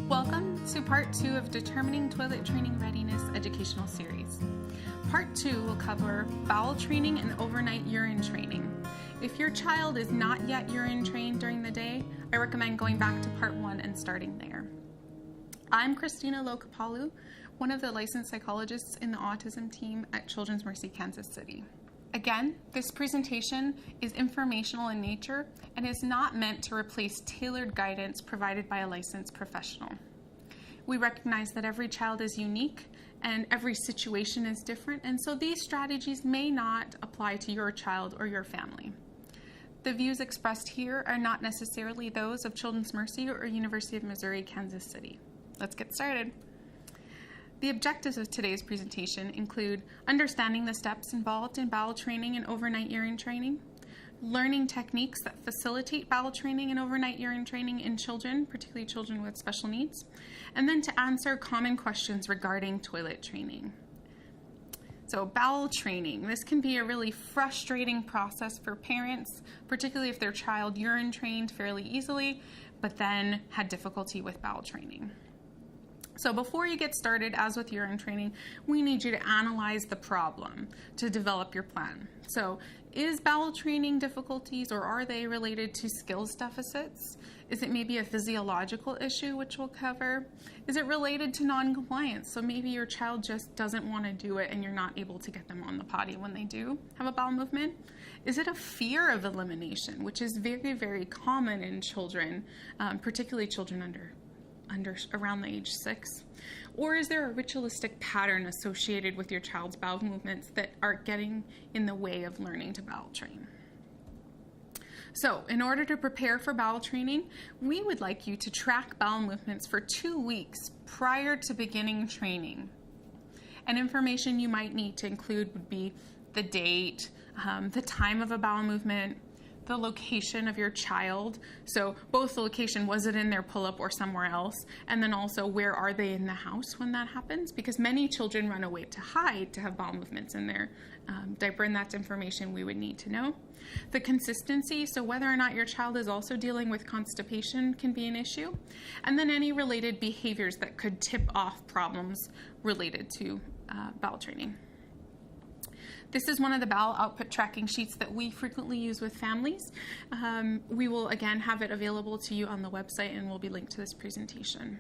Welcome to part 2 of Determining Toilet Training Readiness educational series. Part 2 will cover bowel training and overnight urine training. If your child is not yet urine trained during the day, I recommend going back to part 1 and starting there. I'm Christina Kapalu, one of the licensed psychologists in the autism team at Children's Mercy Kansas City. Again, this presentation is informational in nature and is not meant to replace tailored guidance provided by a licensed professional. We recognize that every child is unique and every situation is different, and so these strategies may not apply to your child or your family. The views expressed here are not necessarily those of Children's Mercy or University of Missouri, Kansas City. Let's get started. The objectives of today's presentation include understanding the steps involved in bowel training and overnight urine training, learning techniques that facilitate bowel training and overnight urine training in children, particularly children with special needs, and then to answer common questions regarding toilet training. So bowel training, this can be a really frustrating process for parents, particularly if their child urine trained fairly easily, but then had difficulty with bowel training. So before you get started, as with urine training, we need you to analyze the problem to develop your plan. So is bowel training difficulties, or are they related to skills deficits? Is it maybe a physiological issue, which we'll cover? Is it related to non-compliance? So maybe your child just doesn't want to do it and you're not able to get them on the potty when they do have a bowel movement? Is it a fear of elimination, which is very, very common in children, particularly children under around the age 6? Or is there a ritualistic pattern associated with your child's bowel movements that are getting in the way of learning to bowel train? So in order to prepare for bowel training, we would like you to track bowel movements for 2 weeks prior to beginning training. And information you might need to include would be the date, the time of a bowel movement, the location of your child. So both the location, was it in their pull-up or somewhere else? And then also, where are they in the house when that happens? Because many children run away to hide to have bowel movements in their diaper, and that's information we would need to know. The consistency, so whether or not your child is also dealing with constipation can be an issue. And then any related behaviors that could tip off problems related to bowel training. This is one of the bowel output tracking sheets that we frequently use with families. We will again have it available to you on the website and will be linked to this presentation.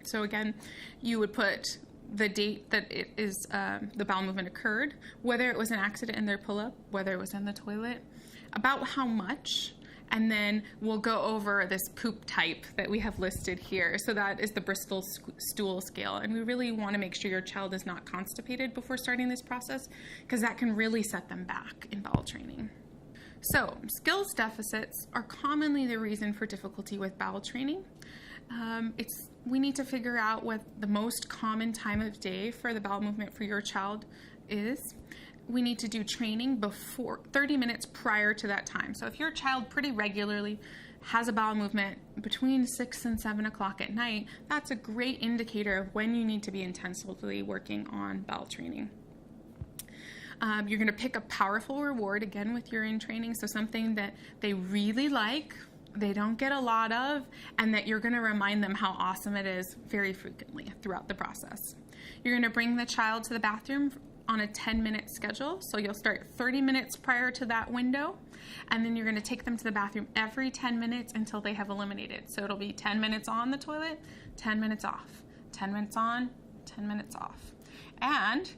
So again, you would put the date that it is the bowel movement occurred, whether it was an accident in their pull-up, whether it was in the toilet, about how much, and then we'll go over this poop type that we have listed here. So that is the Bristol stool scale. And we really want to make sure your child is not constipated before starting this process, because that can really set them back in bowel training. So skills deficits are commonly the reason for difficulty with bowel training. We need to figure out what the most common time of day for the bowel movement for your child is. We need to do training before 30 minutes prior to that time. So if your child pretty regularly has a bowel movement between 6 and 7 o'clock at night, that's a great indicator of when you need to be intensively working on bowel training. You're going to pick a powerful reward, again with urine training, so something that they really like, they don't get a lot of, and that you're going to remind them how awesome it is very frequently throughout the process. You're going to bring the child to the bathroom on a 10-minute schedule. So you'll start 30 minutes prior to that window, and then you're going to take them to the bathroom every 10 minutes until they have eliminated. So it'll be 10 minutes on the toilet, 10 minutes off, 10 minutes on, 10 minutes off. And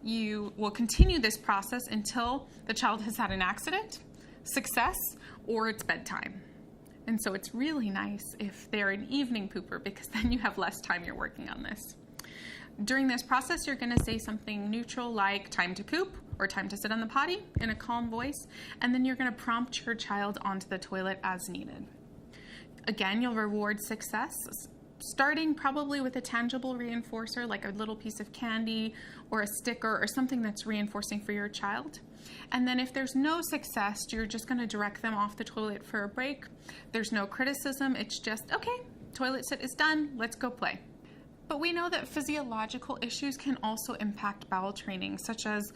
you will continue this process until the child has had an accident, success, or it's bedtime. And so it's really nice if they're an evening pooper, because then you have less time you're working on this. During this process, you're going to say something neutral like time to poop or time to sit on the potty in a calm voice, and then you're going to prompt your child onto the toilet as needed. Again, you'll reward success, starting probably with a tangible reinforcer like a little piece of candy or a sticker or something that's reinforcing for your child. And then if there's no success, you're just going to direct them off the toilet for a break. There's no criticism. It's just, okay, toilet sit is done. Let's go play. But we know that physiological issues can also impact bowel training, such as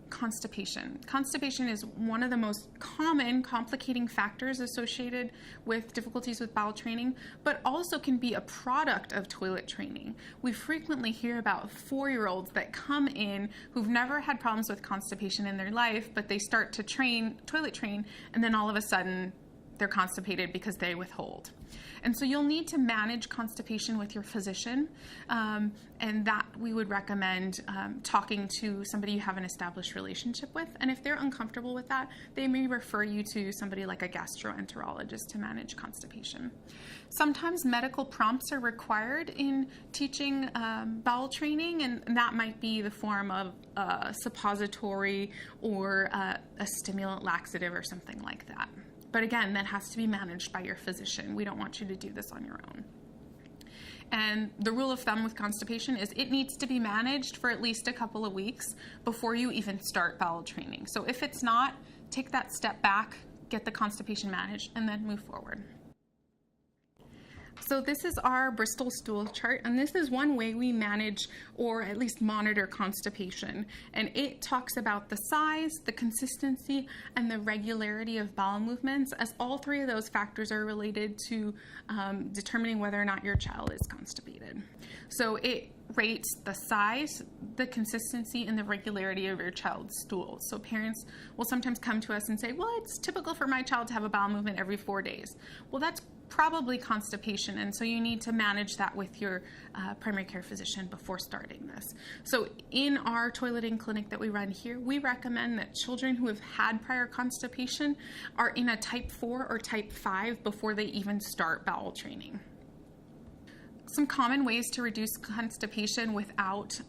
constipation. Constipation is one of the most common complicating factors associated with difficulties with bowel training, but also can be a product of toilet training. We frequently hear about 4-year-olds that come in who've never had problems with constipation in their life, but they start to toilet train, and then all of a sudden they're constipated because they withhold. And so you'll need to manage constipation with your physician, and that we would recommend talking to somebody you have an established relationship with. And if they're uncomfortable with that, they may refer you to somebody like a gastroenterologist to manage constipation. Sometimes medical prompts are required in teaching bowel training, and that might be the form of a suppository or a stimulant laxative or something like that. But again, that has to be managed by your physician. We don't want you to do this on your own. And the rule of thumb with constipation is it needs to be managed for at least a couple of weeks before you even start bowel training. So if it's not, take that step back, get the constipation managed, and then move forward. So this is our Bristol stool chart, and this is one way we manage or at least monitor constipation. And it talks about the size, the consistency, and the regularity of bowel movements, as all three of those factors are related to determining whether or not your child is constipated. So it rates the size, the consistency, and the regularity of your child's stool. So parents will sometimes come to us and say, well, it's typical for my child to have a bowel movement every 4 days. Well, that's probably constipation, and so you need to manage that with your primary care physician before starting this. So in our toileting clinic that we run here, we recommend that children who have had prior constipation are in a type 4 or type 5 before they even start bowel training. Some common ways to reduce constipation without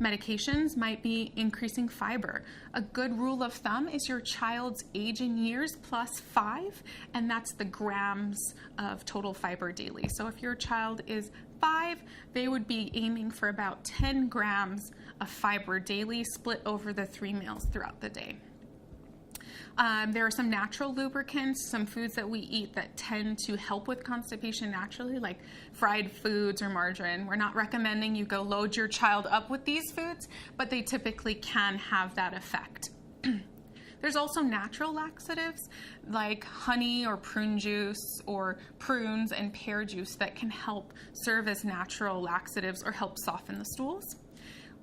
medications might be increasing fiber. A good rule of thumb is your child's age in years plus 5, and that's the grams of total fiber daily. So if your child is 5, they would be aiming for about 10 grams of fiber daily, split over the 3 meals throughout the day. There are some natural lubricants, some foods that we eat that tend to help with constipation naturally, like fried foods or margarine. We're not recommending you go load your child up with these foods, but they typically can have that effect. There's also natural laxatives like honey or prune juice or prunes and pear juice that can help serve as natural laxatives or help soften the stools.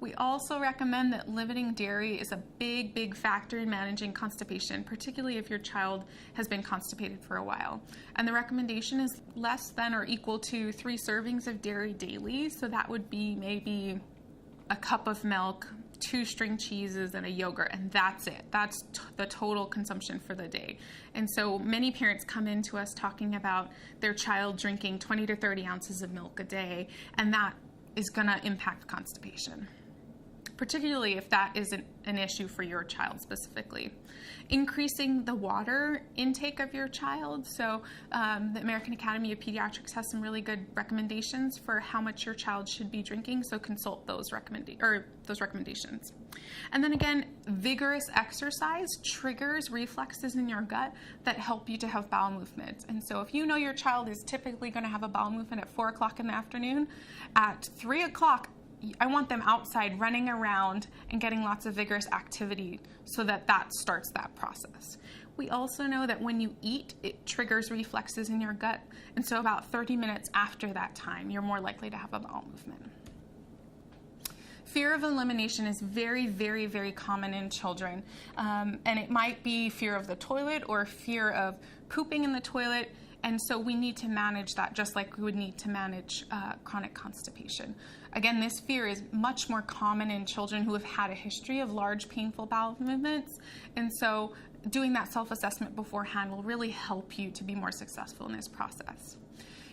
We also recommend that limiting dairy is a big factor in managing constipation, particularly if your child has been constipated for a while. And the recommendation is less than or equal to 3 servings of dairy daily. So that would be maybe a cup of milk, 2 string cheeses, and a yogurt, and that's it. That's the total consumption for the day. And so many parents come into us talking about their child drinking 20 to 30 ounces of milk a day, and that is going to impact constipation, particularly if that isn't an issue for your child specifically. Increasing the water intake of your child. So the American Academy of Pediatrics has some really good recommendations for how much your child should be drinking, so consult those recommendations. And then again, vigorous exercise triggers reflexes in your gut that help you to have bowel movements. And so if you know your child is typically going to have a bowel movement at 4 o'clock in the afternoon, at 3 o'clock, I want them outside running around and getting lots of vigorous activity so that starts that process. We also know that when you eat, it triggers reflexes in your gut. And so about 30 minutes after that time, you're more likely to have a bowel movement. Fear of elimination is very common in children. And it might be fear of the toilet or fear of pooping in the toilet. And so we need to manage that just like we would need to manage chronic constipation. Again, this fear is much more common in children who have had a history of large painful bowel movements. And so doing that self-assessment beforehand will really help you to be more successful in this process.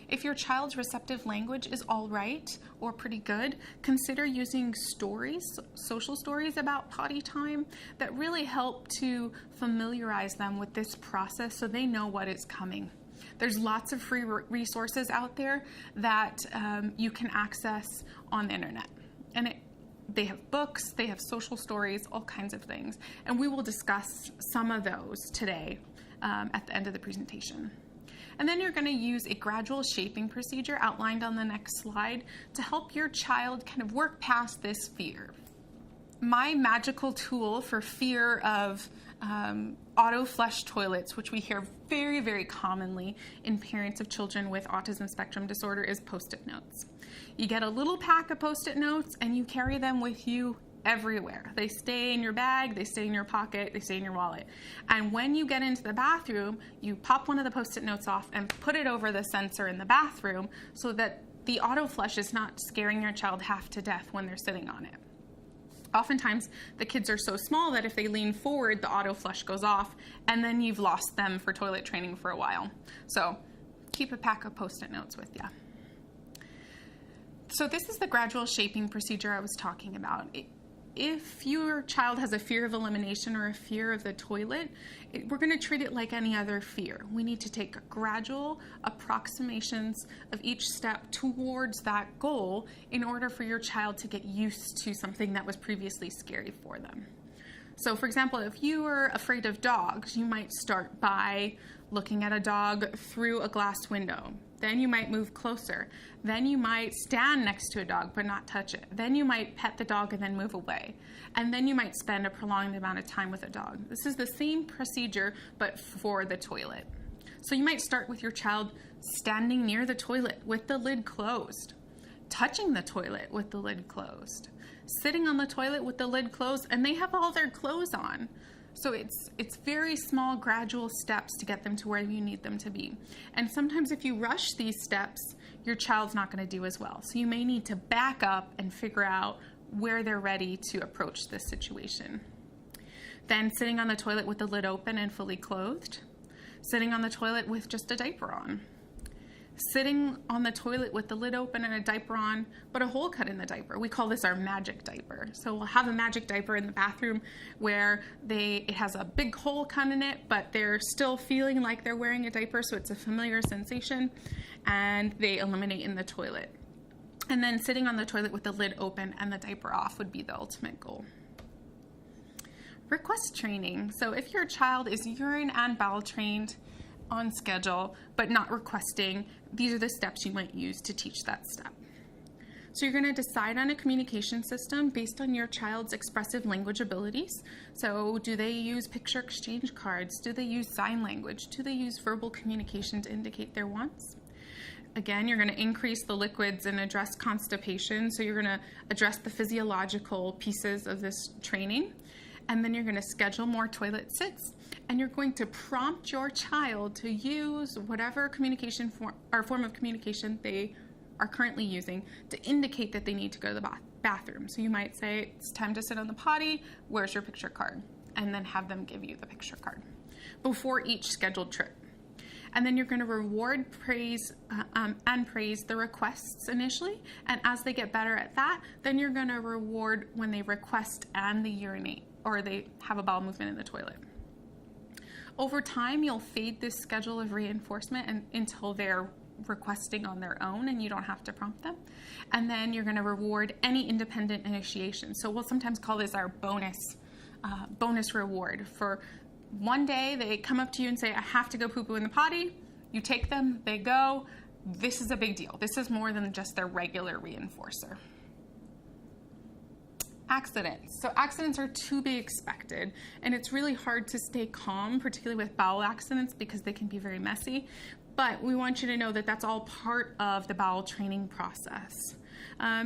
If your child's receptive language is all right or pretty good, consider using stories, social stories about potty time that really help to familiarize them with this process so they know what is coming. There's lots of free resources out there that you can access on the internet. And they have books, they have social stories, all kinds of things. And we will discuss some of those today at the end of the presentation. And then you're going to use a gradual shaping procedure outlined on the next slide to help your child kind of work past this fear. My magical tool for fear of auto-flush toilets, which we hear very, very commonly in parents of children with autism spectrum disorder, is Post-it notes. You get a little pack of Post-it notes and you carry them with you everywhere. They stay in your bag, they stay in your pocket, they stay in your wallet. And when you get into the bathroom, you pop one of the Post-it notes off and put it over the sensor in the bathroom so that the auto-flush is not scaring your child half to death when they're sitting on it. Oftentimes, the kids are so small that if they lean forward, the auto flush goes off, and then you've lost them for toilet training for a while. So keep a pack of Post-it notes with you. So this is the gradual shaping procedure I was talking about. If your child has a fear of elimination or a fear of the toilet, we're going to treat it like any other fear. We need to take gradual approximations of each step towards that goal in order for your child to get used to something that was previously scary for them. So for example, if you were afraid of dogs, you might start by looking at a dog through a glass window. Then you might move closer. Then you might stand next to a dog but not touch it. Then you might pet the dog and then move away. And then you might spend a prolonged amount of time with a dog. This is the same procedure but for the toilet. So you might start with your child standing near the toilet with the lid closed, touching the toilet with the lid closed, sitting on the toilet with the lid closed, and they have all their clothes on. So it's very small, gradual steps to get them to where you need them to be. And sometimes if you rush these steps, your child's not going to do as well. So you may need to back up and figure out where they're ready to approach this situation. Then sitting on the toilet with the lid open and fully clothed. Sitting on the toilet with just a diaper on. Sitting on the toilet with the lid open and a diaper on, but a hole cut in the diaper. We call this our magic diaper. So we'll have a magic diaper in the bathroom where it has a big hole cut in it, but they're still feeling like they're wearing a diaper, so it's a familiar sensation, and they eliminate in the toilet. And then sitting on the toilet with the lid open and the diaper off would be the ultimate goal. Request training. So if your child is urine and bowel trained on schedule, but not requesting, these are the steps you might use to teach that step. So you're going to decide on a communication system based on your child's expressive language abilities. So do they use picture exchange cards? Do they use sign language? Do they use verbal communication to indicate their wants? Again, you're going to increase the liquids and address constipation. So you're going to address the physiological pieces of this training. And then you're going to schedule more toilet sits, and you're going to prompt your child to use whatever communication form of communication they are currently using to indicate that they need to go to the bathroom. So you might say, it's time to sit on the potty, where's your picture card? And then have them give you the picture card before each scheduled trip. And then you're going to reward, praise the requests initially. And as they get better at that, then you're going to reward when they request and they urinate, or they have a bowel movement in the toilet. Over time, you'll fade this schedule of reinforcement until they're requesting on their own and you don't have to prompt them. And then you're going to reward any independent initiation. So we'll sometimes call this our bonus reward. For one day, they come up to you and say, I have to go poo-poo in the potty. You take them, they go. This is a big deal. This is more than just their regular reinforcer. Accidents. So accidents are to be expected, and it's really hard to stay calm, particularly with bowel accidents, because they can be very messy. But we want you to know that that's all part of the bowel training process.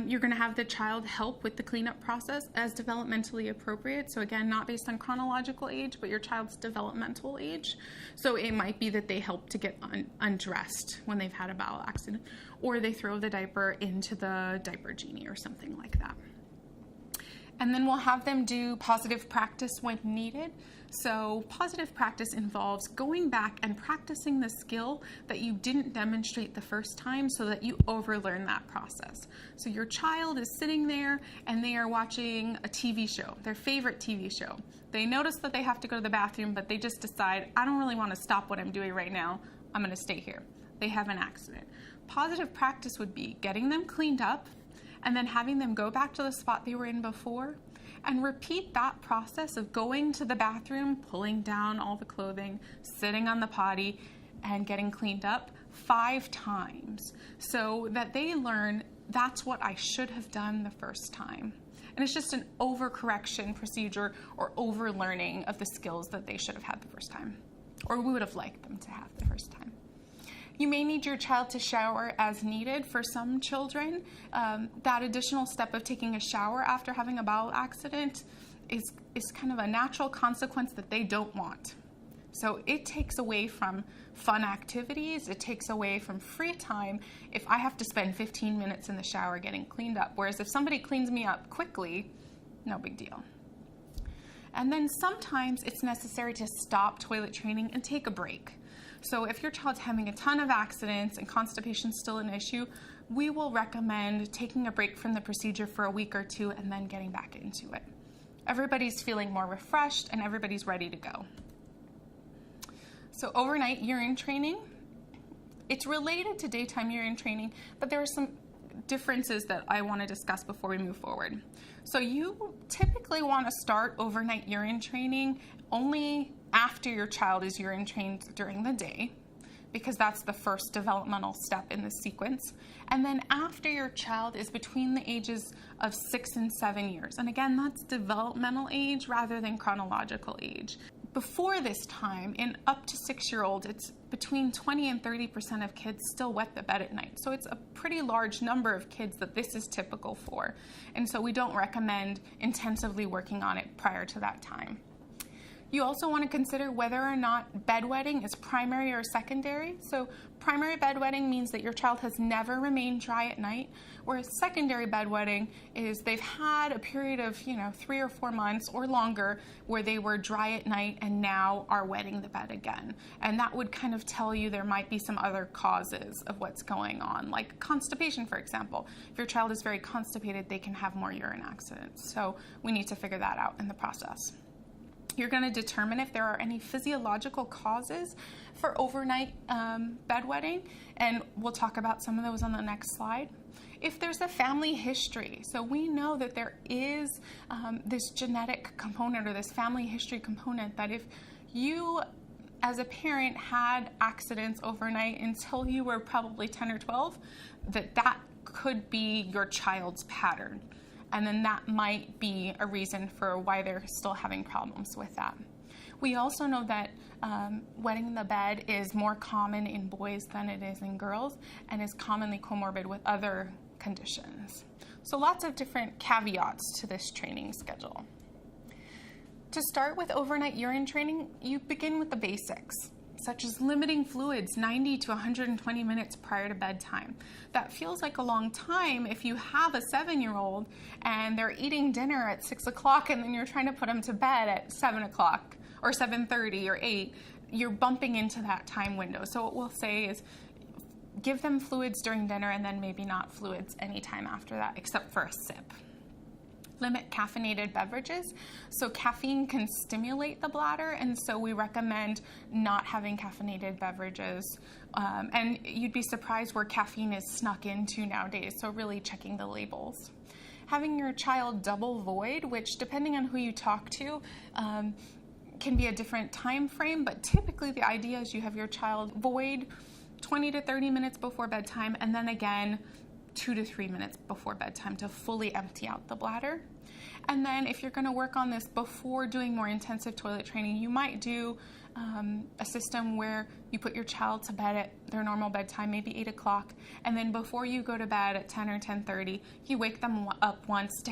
You're going to have the child help with the cleanup process as developmentally appropriate. So again, not based on chronological age, but your child's developmental age. So it might be that they help to get undressed when they've had a bowel accident, or they throw the diaper into the diaper genie or something like that. And then we'll have them do positive practice when needed. So positive practice involves going back and practicing the skill that you didn't demonstrate the first time so that you overlearn that process. So your child is sitting there and they are watching a TV show, their favorite TV show. They notice that they have to go to the bathroom, but they just decide, I don't really want to stop what I'm doing right now. I'm going to stay here. They have an accident. Positive practice would be getting them cleaned up and then having them go back to the spot they were in before and repeat that process of going to the bathroom, pulling down all the clothing, sitting on the potty, and getting cleaned up 5 times so that they learn that's what I should have done the first time. And it's just an overcorrection procedure or overlearning of the skills that they should have had the first time, or we would have liked them to have the first time. You may need your child to shower as needed. For some children, that additional step of taking a shower after having a bowel accident is kind of a natural consequence that they don't want. So it takes away from fun activities, it takes away from free time if I have to spend 15 minutes in the shower getting cleaned up. Whereas if somebody cleans me up quickly, no big deal. And then sometimes it's necessary to stop toilet training and take a break. So if your child's having a ton of accidents and constipation is still an issue, we will recommend taking a break from the procedure for a week or 2 and then getting back into it. Everybody's feeling more refreshed and everybody's ready to go. So overnight urine training, it's related to daytime urine training, but there are some differences that I want to discuss before we move forward. So you typically want to start overnight urine training only after your child is urine trained during the day, because that's the first developmental step in the sequence. And then after your child is between the ages of 6 and 7 years. And again, that's developmental age rather than chronological age. Before this time, in up to 6-year-olds, it's between 20 and 30% of kids still wet the bed at night. So it's a pretty large number of kids that this is typical for. And so we don't recommend intensively working on it prior to that time. You also want to consider whether or not bedwetting is primary or secondary. So primary bedwetting means that your child has never remained dry at night, whereas secondary bedwetting is they've had a period of 3 or 4 months or longer where they were dry at night and now are wetting the bed again. And that would kind of tell you there might be some other causes of what's going on, like constipation, for example. If your child is very constipated, they can have more urine accidents. So we need to figure that out in the process. You're going to determine if there are any physiological causes for overnight bedwetting, and we'll talk about some of those on the next slide. If there's a family history, so we know that there is this genetic component or this family history component that if you as a parent had accidents overnight until you were probably 10 or 12, that could be your child's pattern. And then that might be a reason for why they're still having problems with that. We also know that wetting the bed is more common in boys than it is in girls and is commonly comorbid with other conditions. So lots of different caveats to this training schedule. To start with overnight urine training, you begin with the basics, such as limiting fluids 90 to 120 minutes prior to bedtime. That feels like a long time if you have a 7-year-old and they're eating dinner at 6 o'clock and then you're trying to put them to bed at 7 o'clock or 7:30 or 8. You're bumping into that time window. So what we'll say is give them fluids during dinner and then maybe not fluids anytime after that except for a sip. Limit caffeinated beverages. So caffeine can stimulate the bladder, and so we recommend not having caffeinated beverages. And you'd be surprised where caffeine is snuck into nowadays, so really checking the labels. Having your child double void, which depending on who you talk to, can be a different time frame, but typically the idea is you have your child void 20 to 30 minutes before bedtime, and then again 2 to 3 minutes before bedtime to fully empty out the bladder. And then if you're going to work on this before doing more intensive toilet training, you might do a system where you put your child to bed at their normal bedtime, maybe 8 o'clock, and then before you go to bed at 10 or 10:30, you wake them up once to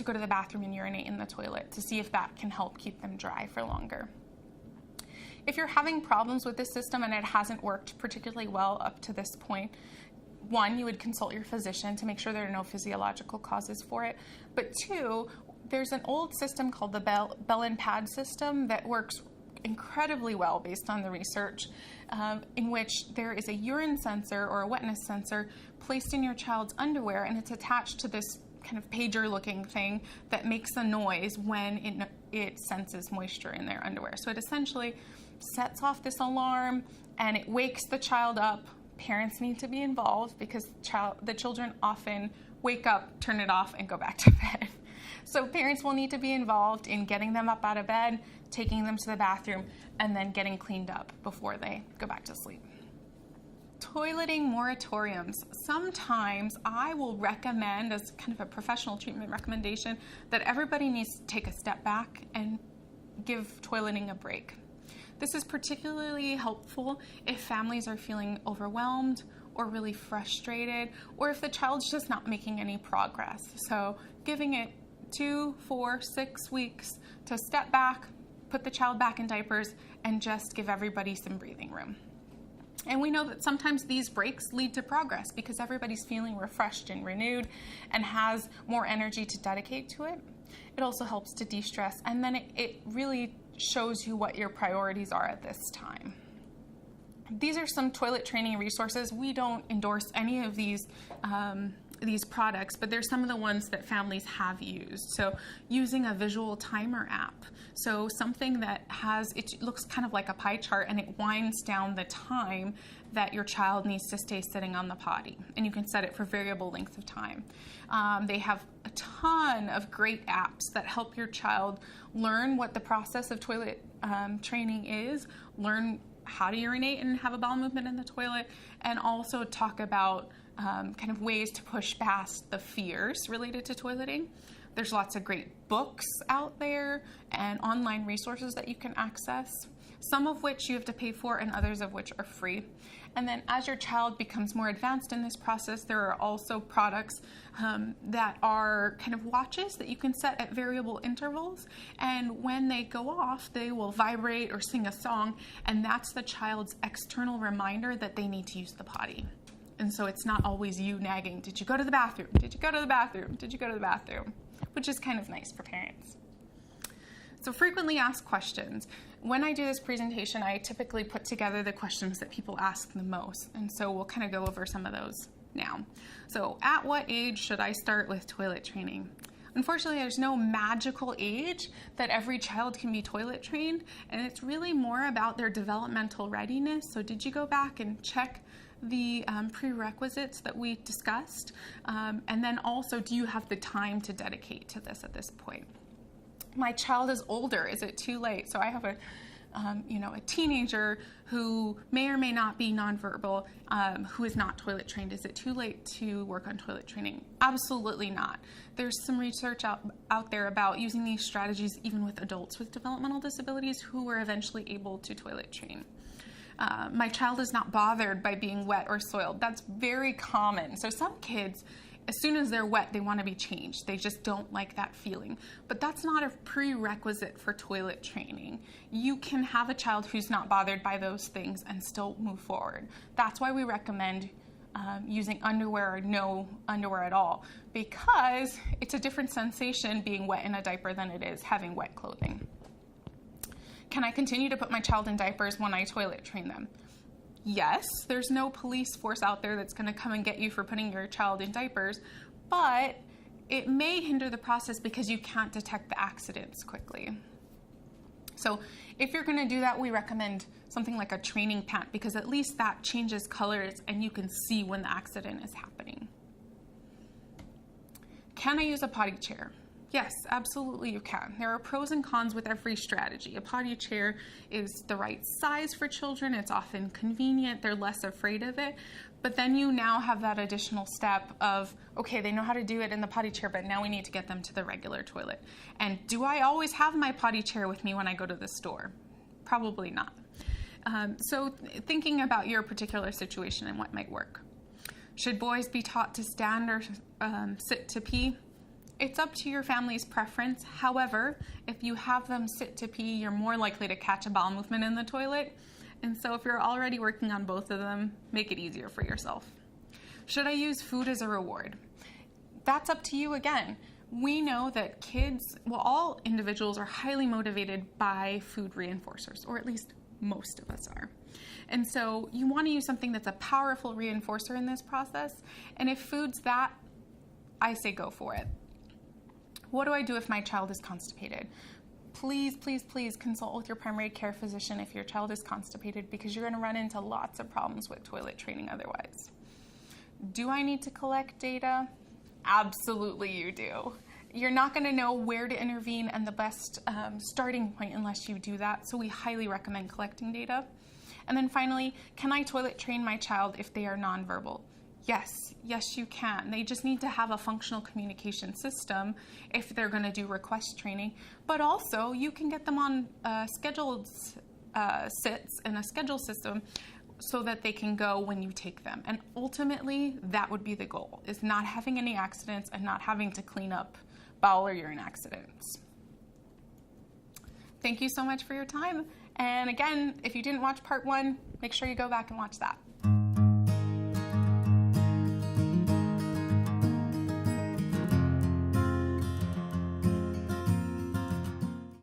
go to the bathroom and urinate in the toilet to see if that can help keep them dry for longer. If you're having problems with this system and it hasn't worked particularly well up to this point, 1, you would consult your physician to make sure there are no physiological causes for it. But 2, there's an old system called the Bell and Pad system that works incredibly well based on the research, in which there is a urine sensor or a wetness sensor placed in your child's underwear, and it's attached to this kind of pager-looking thing that makes a noise when it senses moisture in their underwear. So it essentially sets off this alarm, and it wakes the child up. Parents need to be involved because the children often wake up, turn it off, and go back to bed. So parents will need to be involved in getting them up out of bed, taking them to the bathroom, and then getting cleaned up before they go back to sleep. Toileting moratoriums. Sometimes I will recommend, as kind of a professional treatment recommendation, that everybody needs to take a step back and give toileting a break. This is particularly helpful if families are feeling overwhelmed or really frustrated, or if the child's just not making any progress. So giving it 2, 4, 6 weeks to step back, put the child back in diapers, and just give everybody some breathing room. And we know that sometimes these breaks lead to progress because everybody's feeling refreshed and renewed and has more energy to dedicate to it. It also helps to de-stress, and then it really shows you what your priorities are at this time. These are some toilet training resources. We don't endorse any of these products, but they're some of the ones that families have used. So using a visual timer app. So something that it looks kind of like a pie chart, and it winds down the time that your child needs to stay sitting on the potty. And you can set it for variable length of time. They have a ton of great apps that help your child learn what the process of toilet training is, learn how to urinate and have a bowel movement in the toilet, and also talk about kind of ways to push past the fears related to toileting. There's lots of great books out there and online resources that you can access, some of which you have to pay for and others of which are free. And then as your child becomes more advanced in this process, there are also products that are kind of watches that you can set at variable intervals. And when they go off, they will vibrate or sing a song. And that's the child's external reminder that they need to use the potty. And so it's not always you nagging, did you go to the bathroom? Did you go to the bathroom? Did you go to the bathroom? Which is kind of nice for parents. So frequently asked questions. When I do this presentation, I typically put together the questions that people ask the most. And so we'll kind of go over some of those now. So at what age should I start with toilet training? Unfortunately, there's no magical age that every child can be toilet trained. And it's really more about their developmental readiness. So did you go back and check the prerequisites that we discussed? And then also, do you have the time to dedicate to this at this point? My child is older. Is it too late? So I have a teenager who may or may not be nonverbal, who is not toilet trained. Is it too late to work on toilet training? Absolutely not. There's some research out there about using these strategies even with adults with developmental disabilities who were eventually able to toilet train. My child is not bothered by being wet or soiled. That's very common. So some kids, as soon as they're wet, they want to be changed. They just don't like that feeling. But that's not a prerequisite for toilet training. You can have a child who's not bothered by those things and still move forward. That's why we recommend using underwear or no underwear at all, because it's a different sensation being wet in a diaper than it is having wet clothing. Can I continue to put my child in diapers when I toilet train them? Yes, there's no police force out there that's going to come and get you for putting your child in diapers, but it may hinder the process because you can't detect the accidents quickly. So if you're going to do that, we recommend something like a training pant, because at least that changes colors and you can see when the accident is happening. Can I use a potty chair? Yes, absolutely you can. There are pros and cons with every strategy. A potty chair is the right size for children. It's often convenient. They're less afraid of it. But then you now have that additional step of, okay, they know how to do it in the potty chair, but now we need to get them to the regular toilet. And do I always have my potty chair with me when I go to the store? Probably not. So thinking about your particular situation and what might work. Should boys be taught to stand or sit to pee? It's up to your family's preference. However, if you have them sit to pee, you're more likely to catch a bowel movement in the toilet. And so if you're already working on both of them, make it easier for yourself. Should I use food as a reward? That's up to you again. We know that kids, well, all individuals are highly motivated by food reinforcers, or at least most of us are. And so you want to use something that's a powerful reinforcer in this process. And if food's that, I say go for it. What do I do if my child is constipated? Please, please, please consult with your primary care physician if your child is constipated, because you're going to run into lots of problems with toilet training otherwise. Do I need to collect data? Absolutely you do. you're not going to know where to intervene and the best starting point unless you do that. So we highly recommend collecting data. And then finally, can I toilet train my child if they are nonverbal? Yes, you can. They just need to have a functional communication system if they're going to do request training. But also, you can get them on scheduled sits in a schedule system so that they can go when you take them. And ultimately, that would be the goal, is not having any accidents and not having to clean up bowel or urine accidents. Thank you so much for your time. And again, if you didn't watch part 1, make sure you go back and watch that.